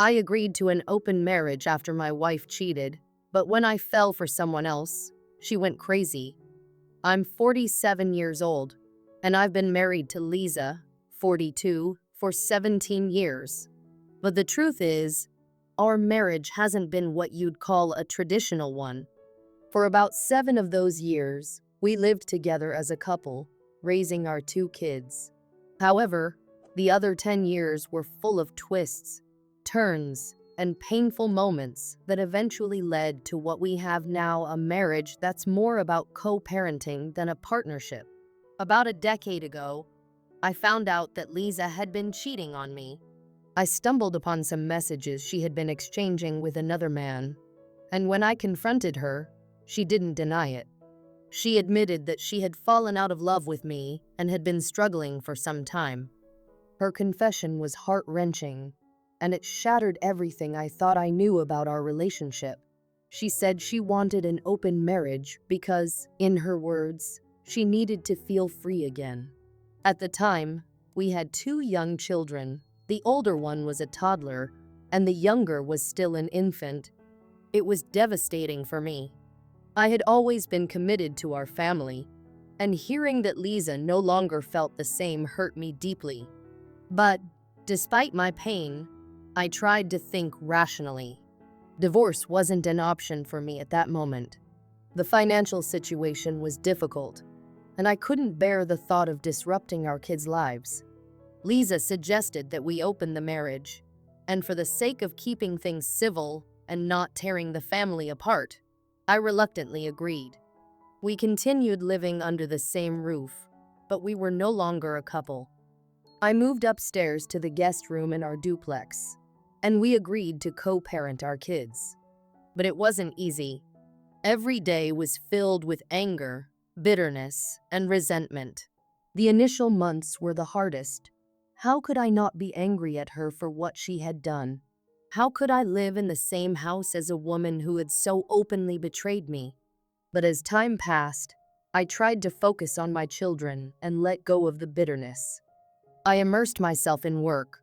I agreed to an open marriage after my wife cheated, but when I fell for someone else, she went crazy. I'm 47 years old, and I've been married to Lisa, 42, for 17 years. But the truth is, our marriage hasn't been what you'd call a traditional one. For about 7 of those years, we lived together as a couple, raising our 2 kids. However, the other 10 years were full of twists, turns, and painful moments that eventually led to what we have now, a marriage that's more about co-parenting than a partnership. About a decade ago, I found out that Lisa had been cheating on me. I stumbled upon some messages she had been exchanging with another man, and when I confronted her, she didn't deny it. She admitted that she had fallen out of love with me and had been struggling for some time. Her confession was heart-wrenching, and it shattered everything I thought I knew about our relationship. She said she wanted an open marriage because, in her words, she needed to feel free again. At the time, we had 2 young children. The older one was a toddler, and the younger was still an infant. It was devastating for me. I had always been committed to our family, and hearing that Lisa no longer felt the same hurt me deeply. But, despite my pain, I tried to think rationally. Divorce wasn't an option for me at that moment. The financial situation was difficult, and I couldn't bear the thought of disrupting our kids' lives. Lisa suggested that we open the marriage, and for the sake of keeping things civil and not tearing the family apart, I reluctantly agreed. We continued living under the same roof, but we were no longer a couple. I moved upstairs to the guest room in our duplex, and we agreed to co-parent our kids. But it wasn't easy. Every day was filled with anger, bitterness, and resentment. The initial months were the hardest. How could I not be angry at her for what she had done? How could I live in the same house as a woman who had so openly betrayed me? But as time passed, I tried to focus on my children and let go of the bitterness. I immersed myself in work,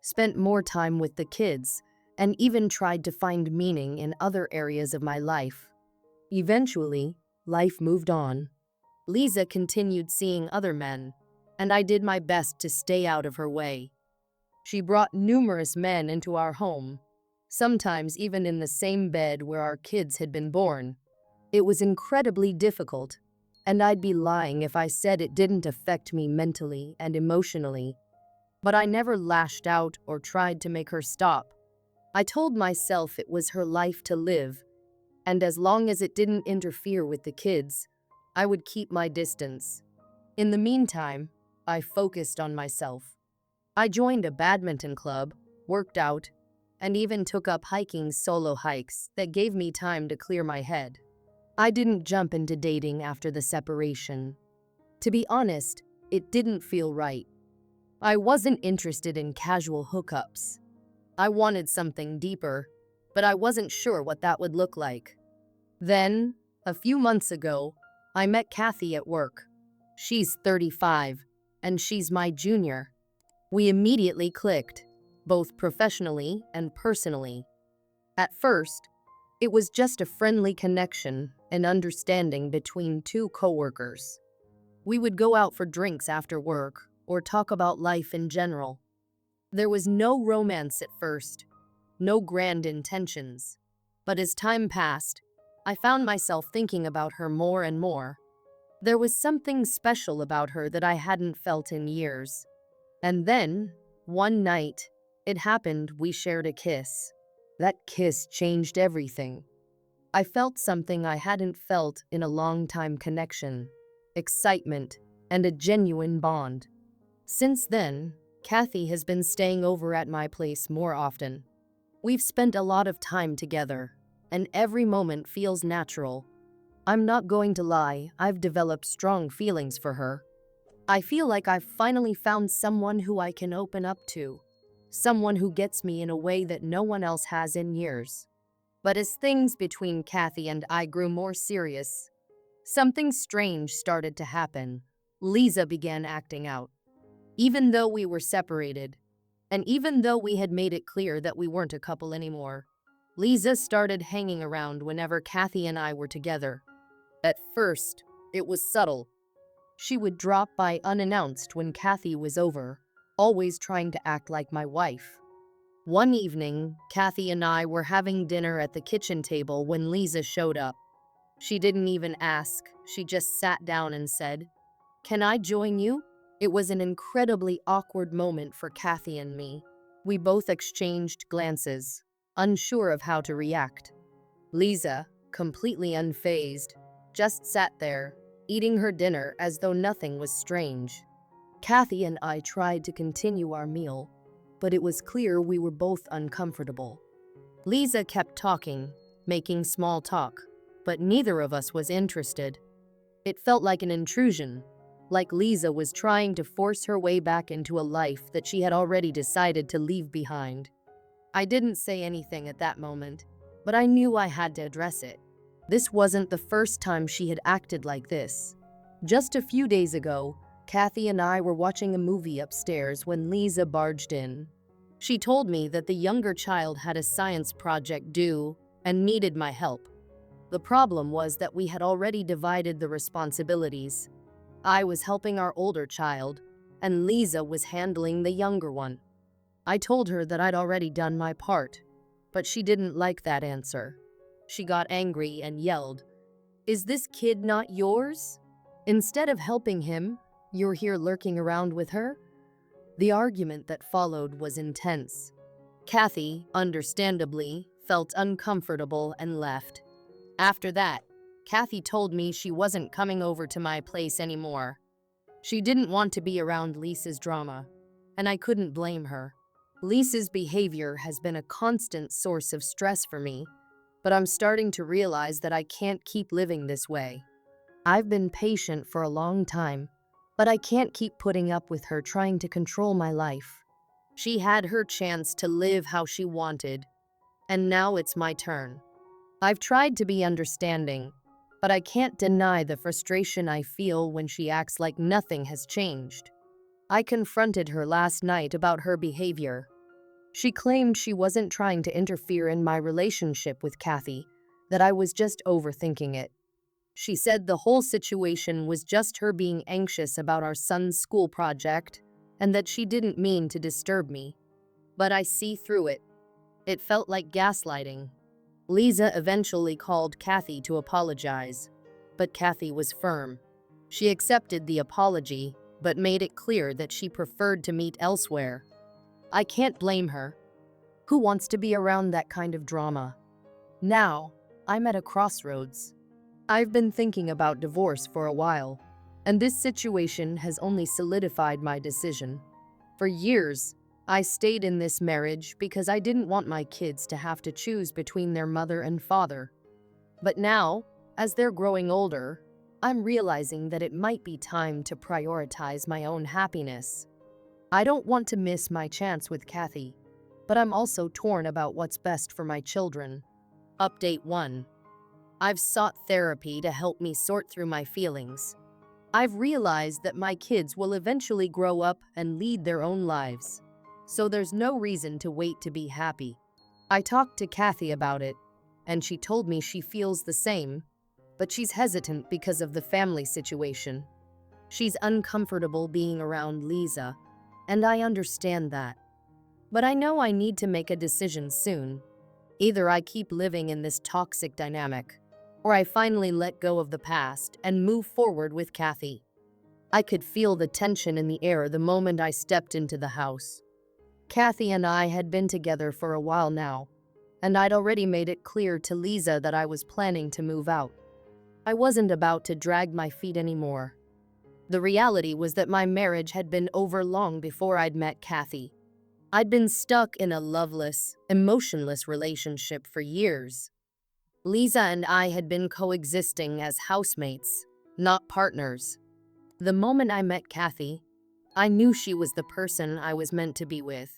spent more time with the kids, and even tried to find meaning in other areas of my life. Eventually, life moved on. Lisa continued seeing other men, and I did my best to stay out of her way. She brought numerous men into our home, sometimes even in the same bed where our kids had been born. It was incredibly difficult, and I'd be lying if I said it didn't affect me mentally and emotionally. But I never lashed out or tried to make her stop. I told myself it was her life to live, and as long as it didn't interfere with the kids, I would keep my distance. In the meantime, I focused on myself. I joined a badminton club, worked out, and even took up hiking solo hikes that gave me time to clear my head. I didn't jump into dating after the separation. To be honest, it didn't feel right. I wasn't interested in casual hookups. I wanted something deeper, but I wasn't sure what that would look like. Then, a few months ago, I met Cathy at work. She's 35, and she's my junior. We immediately clicked, both professionally and personally. At first, it was just a friendly connection and understanding between 2 coworkers. We would go out for drinks after work or talk about life in general. There was no romance at first, no grand intentions. But as time passed, I found myself thinking about her more and more. There was something special about her that I hadn't felt in years. And then, one night, it happened. We shared a kiss. That kiss changed everything. I felt something I hadn't felt in a long time: connection, excitement, and a genuine bond. Since then, Cathy has been staying over at my place more often. We've spent a lot of time together, and every moment feels natural. I'm not going to lie, I've developed strong feelings for her. I feel like I've finally found someone who I can open up to, someone who gets me in a way that no one else has in years. But as things between Cathy and I grew more serious, something strange started to happen. Lisa began acting out. Even though we were separated, And even though we had made it clear that we weren't a couple anymore, Lisa started hanging around whenever Cathy and I were together. At first, it was subtle. She would drop by unannounced when Cathy was over, always trying to act like my wife. One evening, Cathy and I were having dinner at the kitchen table when Lisa showed up. She didn't even ask, she just sat down and said, "Can I join you?" It was an incredibly awkward moment for Cathy and me. We both exchanged glances, unsure of how to react. Lisa, completely unfazed, just sat there, eating her dinner as though nothing was strange. Cathy and I tried to continue our meal, but it was clear we were both uncomfortable. Lisa kept talking, making small talk, but neither of us was interested. It felt like an intrusion, like Lisa was trying to force her way back into a life that she had already decided to leave behind. I didn't say anything at that moment, but I knew I had to address it. This wasn't the first time she had acted like this. Just a few days ago, Cathy and I were watching a movie upstairs when Lisa barged in. She told me that the younger child had a science project due and needed my help. The problem was that we had already divided the responsibilities. I was helping our older child, and Lisa was handling the younger one. I told her that I'd already done my part, but she didn't like that answer. She got angry and yelled, "Is this kid not yours? Instead of helping him, you're here lurking around with her?" The argument that followed was intense. Cathy, understandably, felt uncomfortable and left. After that, Cathy told me she wasn't coming over to my place anymore. She didn't want to be around Lisa's drama, and I couldn't blame her. Lisa's behavior has been a constant source of stress for me, but I'm starting to realize that I can't keep living this way. I've been patient for a long time, but I can't keep putting up with her trying to control my life. She had her chance to live how she wanted, and now it's my turn. I've tried to be understanding, but I can't deny the frustration I feel when she acts like nothing has changed. I confronted her last night about her behavior. She claimed she wasn't trying to interfere in my relationship with Cathy, that I was just overthinking it. She said the whole situation was just her being anxious about our son's school project and that she didn't mean to disturb me. But I see through it. It felt like gaslighting. Lisa eventually called Cathy to apologize, but Cathy was firm. She accepted the apology, but made it clear that she preferred to meet elsewhere. I can't blame her. Who wants to be around that kind of drama? Now, I'm at a crossroads. I've been thinking about divorce for a while, and this situation has only solidified my decision. For years, I stayed in this marriage because I didn't want my kids to have to choose between their mother and father. But now, as they're growing older, I'm realizing that it might be time to prioritize my own happiness. I don't want to miss my chance with Cathy, but I'm also torn about what's best for my children. Update 1. I've sought therapy to help me sort through my feelings. I've realized that my kids will eventually grow up and lead their own lives, so there's no reason to wait to be happy. I talked to Cathy about it, and she told me she feels the same, but she's hesitant because of the family situation. She's uncomfortable being around Lisa, and I understand that. But I know I need to make a decision soon. Either I keep living in this toxic dynamic, or I finally let go of the past and move forward with Cathy. I could feel the tension in the air the moment I stepped into the house. Cathy and I had been together for a while now, and I'd already made it clear to Lisa that I was planning to move out. I wasn't about to drag my feet anymore. The reality was that my marriage had been over long before I'd met Cathy. I'd been stuck in a loveless, emotionless relationship for years. Lisa and I had been coexisting as housemates, not partners. The moment I met Cathy, I knew she was the person I was meant to be with.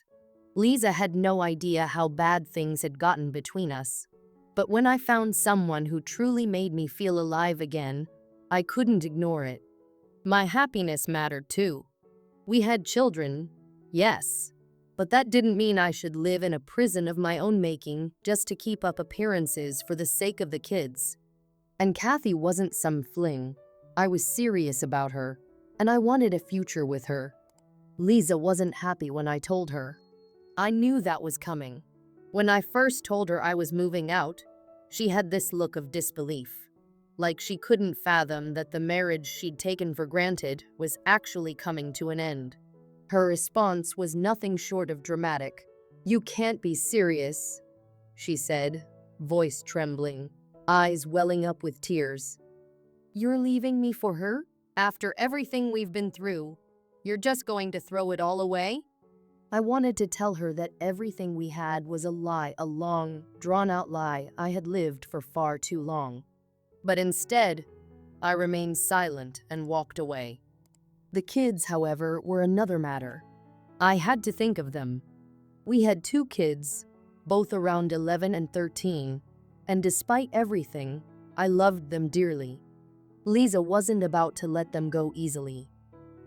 Lisa had no idea how bad things had gotten between us. But when I found someone who truly made me feel alive again, I couldn't ignore it. My happiness mattered too. We had children, yes, But that didn't mean I should live in a prison of my own making just to keep up appearances for the sake of the kids. And Cathy wasn't some fling. I was serious about her, and I wanted a future with her. Lisa wasn't happy when I told her. I knew that was coming. When I first told her I was moving out, she had this look of disbelief, like she couldn't fathom that the marriage she'd taken for granted was actually coming to an end. Her response was nothing short of dramatic. "You can't be serious," she said, voice trembling, eyes welling up with tears. "You're leaving me for her? After everything we've been through, you're just going to throw it all away?" I wanted to tell her that everything we had was a lie, a long, drawn-out lie I had lived for far too long. But instead, I remained silent and walked away. The kids, however, were another matter. I had to think of them. We had 2 kids, both around 11 and 13, and despite everything, I loved them dearly. Lisa wasn't about to let them go easily.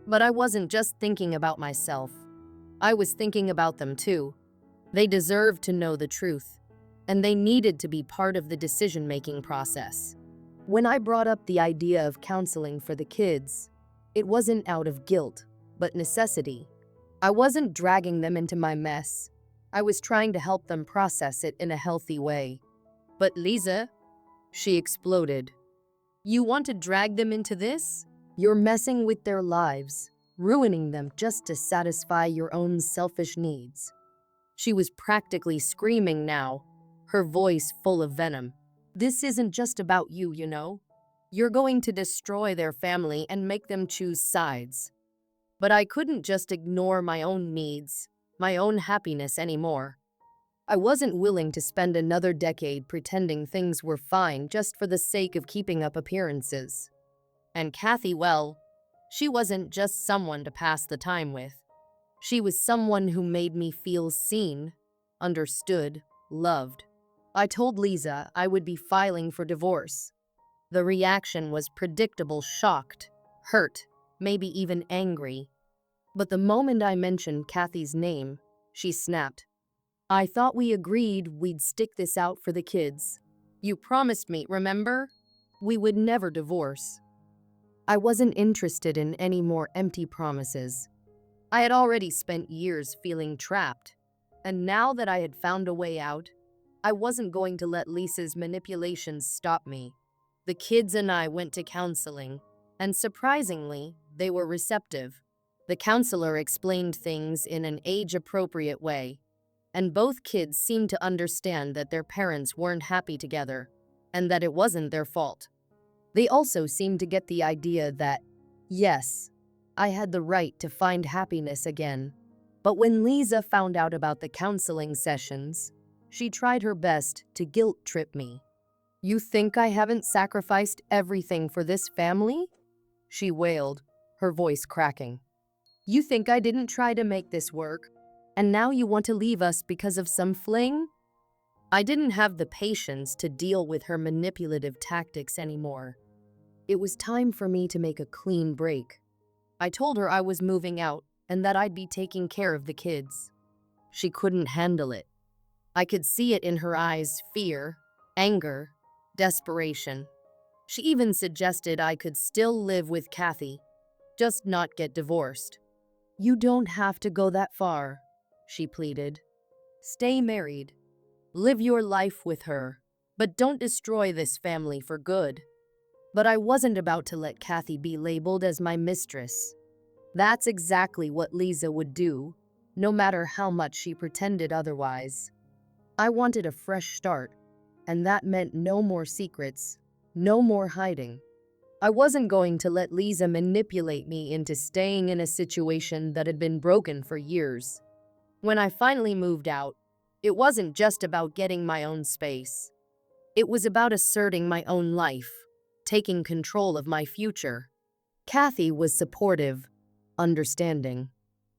But I wasn't just thinking about myself. I was thinking about them too. They deserved to know the truth, and they needed to be part of the decision-making process. When I brought up the idea of counseling for the kids, it wasn't out of guilt, but necessity. I wasn't dragging them into my mess. I was trying to help them process it in a healthy way. "But Lisa," she exploded, "you want to drag them into this? You're messing with their lives, ruining them just to satisfy your own selfish needs." She was practically screaming now, her voice full of venom. "This isn't just about you, you know. You're going to destroy their family and make them choose sides." But I couldn't just ignore my own needs, my own happiness anymore. I wasn't willing to spend another decade pretending things were fine just for the sake of keeping up appearances. And Cathy, well, she wasn't just someone to pass the time with. She was someone who made me feel seen, understood, loved. I told Lisa I would be filing for divorce. The reaction was predictable: shocked, hurt, maybe even angry. But the moment I mentioned Cathy's name, she snapped. "I thought we agreed we'd stick this out for the kids. You promised me, remember? We would never divorce." I wasn't interested in any more empty promises. I had already spent years feeling trapped, and now that I had found a way out, I wasn't going to let Lisa's manipulations stop me. The kids and I went to counseling, and surprisingly, they were receptive. The counselor explained things in an age-appropriate way, and both kids seemed to understand that their parents weren't happy together, and that it wasn't their fault. They also seemed to get the idea that, yes, I had the right to find happiness again. But when Lisa found out about the counseling sessions, she tried her best to guilt-trip me. "You think I haven't sacrificed everything for this family?" she wailed, her voice cracking. "You think I didn't try to make this work, and now you want to leave us because of some fling?" I didn't have the patience to deal with her manipulative tactics anymore. It was time for me to make a clean break. I told her I was moving out and that I'd be taking care of the kids. She couldn't handle it. I could see it in her eyes: fear, anger, desperation. She even suggested I could still live with Cathy, just not get divorced. "You don't have to go that far," she pleaded. "Stay married. Live your life with her, but don't destroy this family for good." But I wasn't about to let Cathy be labeled as my mistress. That's exactly what Lisa would do, no matter how much she pretended otherwise. I wanted a fresh start, and that meant no more secrets, no more hiding. I wasn't going to let Lisa manipulate me into staying in a situation that had been broken for years. When I finally moved out, it wasn't just about getting my own space. It was about asserting my own life, taking control of my future. Cathy was supportive, understanding.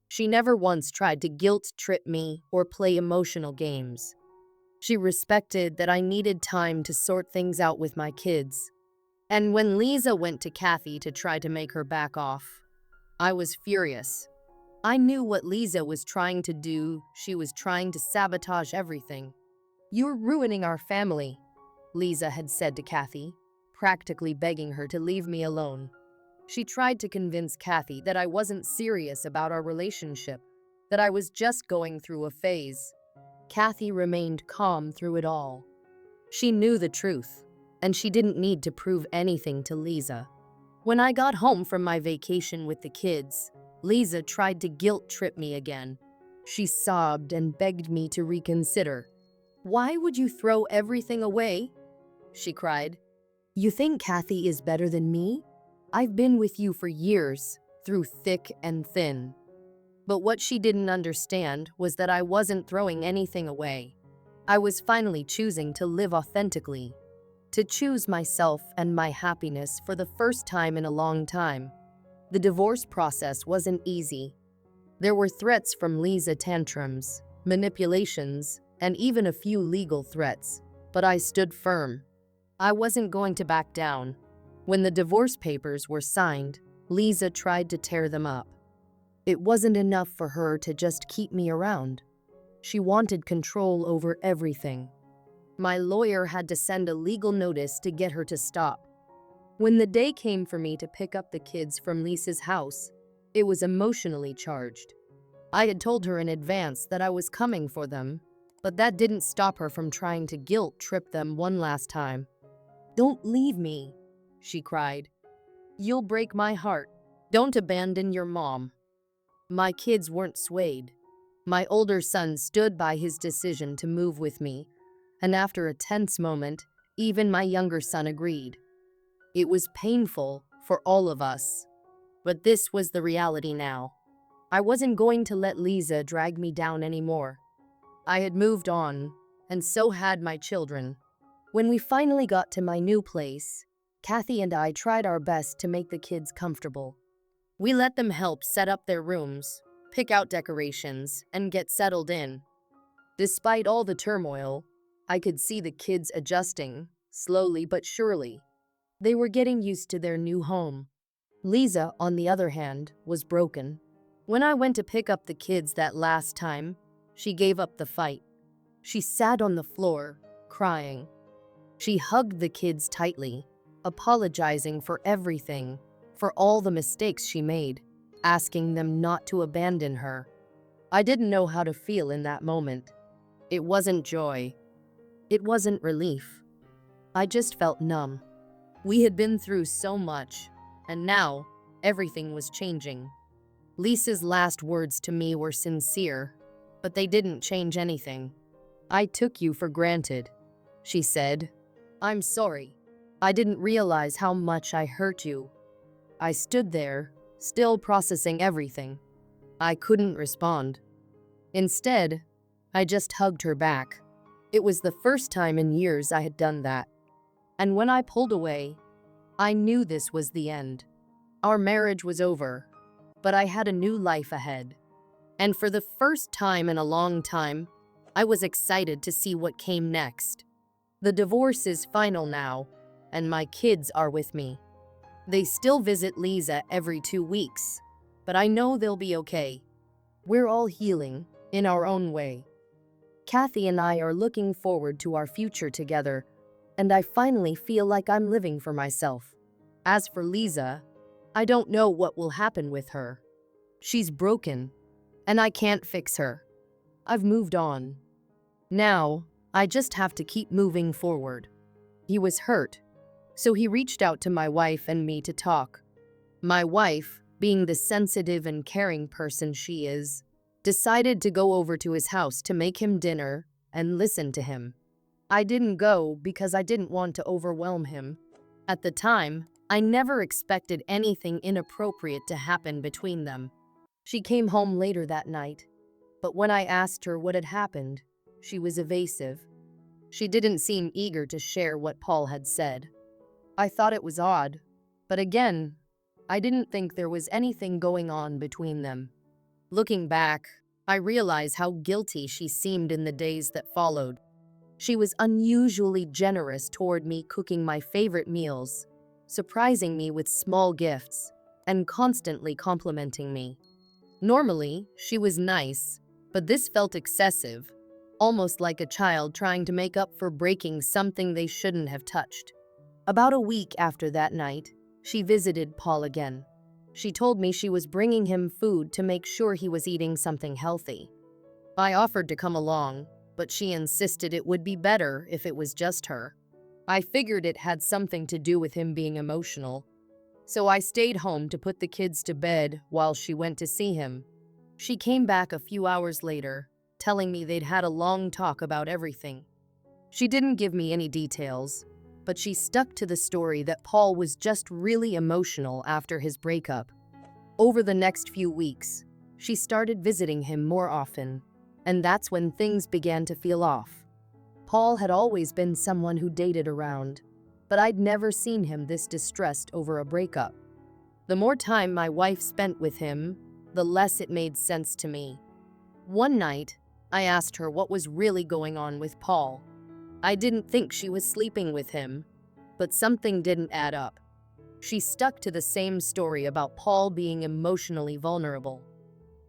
She never once tried to guilt-trip me or play emotional games. She respected that I needed time to sort things out with my kids. And when Lisa went to Cathy to try to make her back off, I was furious. I knew what Lisa was trying to do. She was trying to sabotage everything. "You're ruining our family," Lisa had said to Cathy, practically begging her to leave me alone. She tried to convince Cathy that I wasn't serious about our relationship, that I was just going through a phase. Cathy remained calm through it all. She knew the truth, and she didn't need to prove anything to Lisa. When I got home from my vacation with the kids, Lisa tried to guilt trip me again. She sobbed and begged me to reconsider. "Why would you throw everything away?" she cried. "You think Cathy is better than me? I've been with you for years, through thick and thin." But what she didn't understand was that I wasn't throwing anything away. I was finally choosing to live authentically, to choose myself and my happiness for the first time in a long time. The divorce process wasn't easy. There were threats from Lisa, tantrums, manipulations, and even a few legal threats, but I stood firm. I wasn't going to back down. When the divorce papers were signed, Lisa tried to tear them up. It wasn't enough for her to just keep me around. She wanted control over everything. My lawyer had to send a legal notice to get her to stop. When the day came for me to pick up the kids from Lisa's house, it was emotionally charged. I had told her in advance that I was coming for them, but that didn't stop her from trying to guilt trip them one last time. "Don't leave me," she cried. "You'll break my heart. Don't abandon your mom." My kids weren't swayed. My older son stood by his decision to move with me, and after a tense moment, even my younger son agreed. It was painful for all of us, but this was the reality now. I wasn't going to let Lisa drag me down anymore. I had moved on, and so had my children. When we finally got to my new place, Cathy and I tried our best to make the kids comfortable. We let them help set up their rooms, pick out decorations, and get settled in. Despite all the turmoil, I could see the kids adjusting, slowly but surely. They were getting used to their new home. Lisa, on the other hand, was broken. When I went to pick up the kids that last time, she gave up the fight. She sat on the floor, crying. She hugged the kids tightly, apologizing for everything, for all the mistakes she made, asking them not to abandon her. I didn't know how to feel in that moment. It wasn't joy. It wasn't relief. I just felt numb. We had been through so much, and now everything was changing. Lisa's last words to me were sincere, but they didn't change anything. "I took you for granted," she said. "I'm sorry. I didn't realize how much I hurt you." I stood there, still processing everything. I couldn't respond. Instead, I just hugged her back. It was the first time in years I had done that. And when I pulled away, I knew this was the end. Our marriage was over, but I had a new life ahead. And for the first time in a long time, I was excited to see what came next. The divorce is final now, and my kids are with me. They still visit Lisa every 2 weeks, but I know they'll be okay. We're all healing in our own way. Cathy and I are looking forward to our future together, and I finally feel like I'm living for myself. As for Lisa, I don't know what will happen with her. She's broken, and I can't fix her. I've moved on. Now, I just have to keep moving forward. He was hurt, so he reached out to my wife and me to talk. My wife, being the sensitive and caring person she is, decided to go over to his house to make him dinner and listen to him. I didn't go because I didn't want to overwhelm him. At the time, I never expected anything inappropriate to happen between them. She came home later that night, but when I asked her what had happened, she was evasive. She didn't seem eager to share what Paul had said. I thought it was odd, but again, I didn't think there was anything going on between them. Looking back, I realize how guilty she seemed in the days that followed. She was unusually generous toward me, cooking my favorite meals, surprising me with small gifts, and constantly complimenting me. Normally, she was nice, but this felt excessive, almost like a child trying to make up for breaking something they shouldn't have touched. About a week after that night, she visited Paul again. She told me she was bringing him food to make sure he was eating something healthy. I offered to come along, but she insisted it would be better if it was just her. I figured it had something to do with him being emotional, so I stayed home to put the kids to bed while she went to see him. She came back a few hours later, telling me they'd had a long talk about everything. She didn't give me any details, but she stuck to the story that Paul was just really emotional after his breakup. Over the next few weeks, she started visiting him more often, and that's when things began to feel off. Paul had always been someone who dated around, but I'd never seen him this distressed over a breakup. The more time my wife spent with him, the less it made sense to me. One night, I asked her what was really going on with Paul. I didn't think she was sleeping with him, but something didn't add up. She stuck to the same story about Paul being emotionally vulnerable.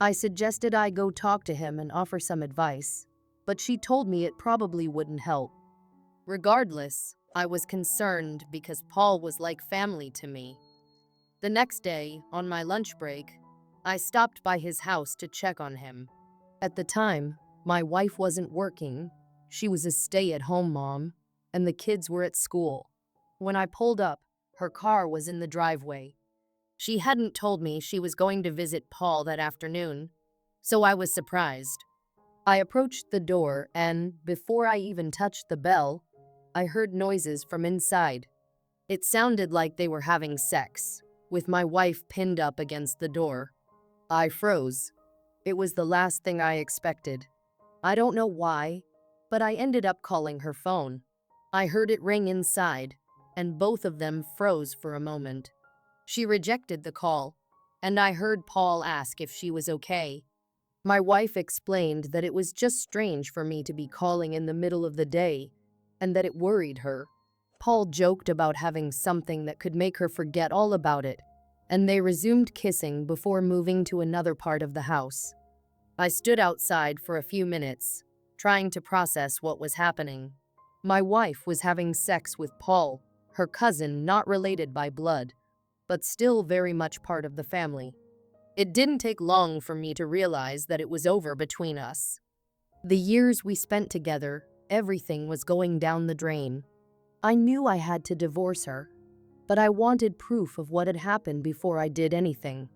I suggested I go talk to him and offer some advice, but she told me it probably wouldn't help. Regardless, I was concerned because Paul was like family to me. The next day, on my lunch break, I stopped by his house to check on him. At the time, my wife wasn't working. She was a stay-at-home mom, and the kids were at school. When I pulled up, her car was in the driveway. She hadn't told me she was going to visit Paul that afternoon, so I was surprised. I approached the door, and before I even touched the bell, I heard noises from inside. It sounded like they were having sex, with my wife pinned up against the door. I froze. It was the last thing I expected. I don't know why, but I ended up calling her phone. I heard it ring inside, and both of them froze for a moment. She rejected the call, and I heard Paul ask if she was okay. My wife explained that it was just strange for me to be calling in the middle of the day, and that it worried her. Paul joked about having something that could make her forget all about it, and they resumed kissing before moving to another part of the house. I stood outside for a few minutes, trying to process what was happening. My wife was having sex with Paul, her cousin not related by blood, but still very much part of the family. It didn't take long for me to realize that it was over between us. The years we spent together, everything was going down the drain. I knew I had to divorce her, but I wanted proof of what had happened before I did anything.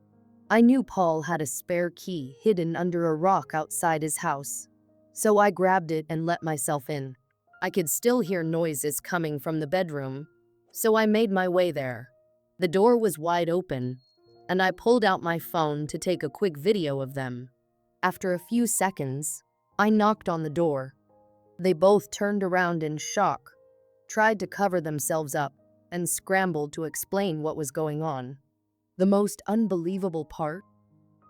I knew Paul had a spare key hidden under a rock outside his house, so I grabbed it and let myself in. I could still hear noises coming from the bedroom, so I made my way there. The door was wide open, and I pulled out my phone to take a quick video of them. After a few seconds, I knocked on the door. They both turned around in shock, tried to cover themselves up, and scrambled to explain what was going on. The most unbelievable part?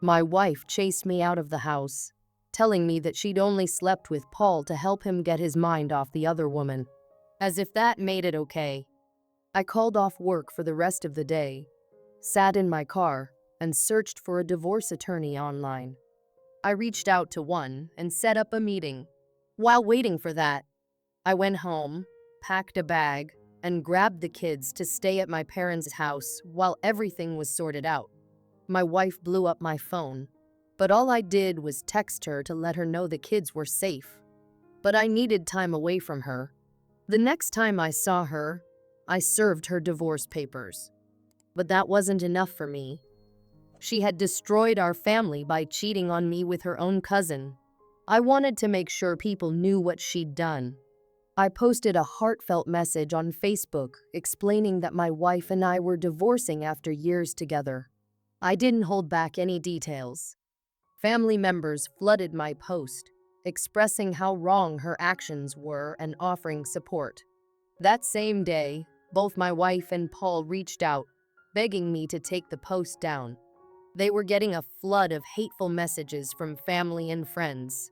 My wife chased me out of the house, telling me that she'd only slept with Paul to help him get his mind off the other woman. As if that made it okay. I called off work for the rest of the day, sat in my car, and searched for a divorce attorney online. I reached out to one and set up a meeting. While waiting for that, I went home, packed a bag, and grabbed the kids to stay at my parents' house while everything was sorted out. My wife blew up my phone, but all I did was text her to let her know the kids were safe. But I needed time away from her. The next time I saw her, I served her divorce papers. But that wasn't enough for me. She had destroyed our family by cheating on me with her own cousin. I wanted to make sure people knew what she'd done. I posted a heartfelt message on Facebook explaining that my wife and I were divorcing after years together. I didn't hold back any details. Family members flooded my post, expressing how wrong her actions were and offering support. That same day, both my wife and Paul reached out, begging me to take the post down. They were getting a flood of hateful messages from family and friends.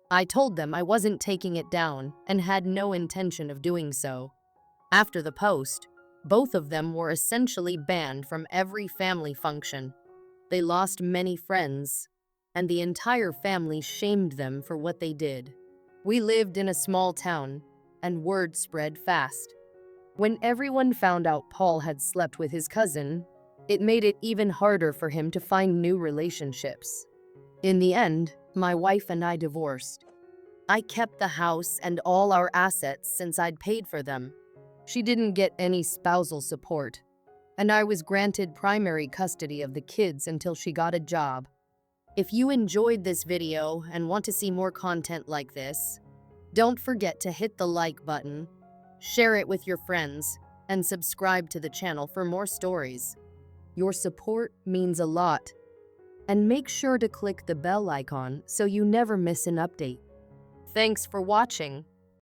I told them I wasn't taking it down and had no intention of doing so. After the post, both of them were essentially banned from every family function. They lost many friends, and the entire family shamed them for what they did. We lived in a small town, and word spread fast. When everyone found out Paul had slept with his cousin, it made it even harder for him to find new relationships. In the end, my wife and I divorced. I kept the house and all our assets since I'd paid for them. She didn't get any spousal support, and I was granted primary custody of the kids until she got a job. If you enjoyed this video and want to see more content like this, don't forget to hit the like button, share it with your friends, and subscribe to the channel for more stories. Your support means a lot. And make sure to click the bell icon so you never miss an update. Thanks for watching.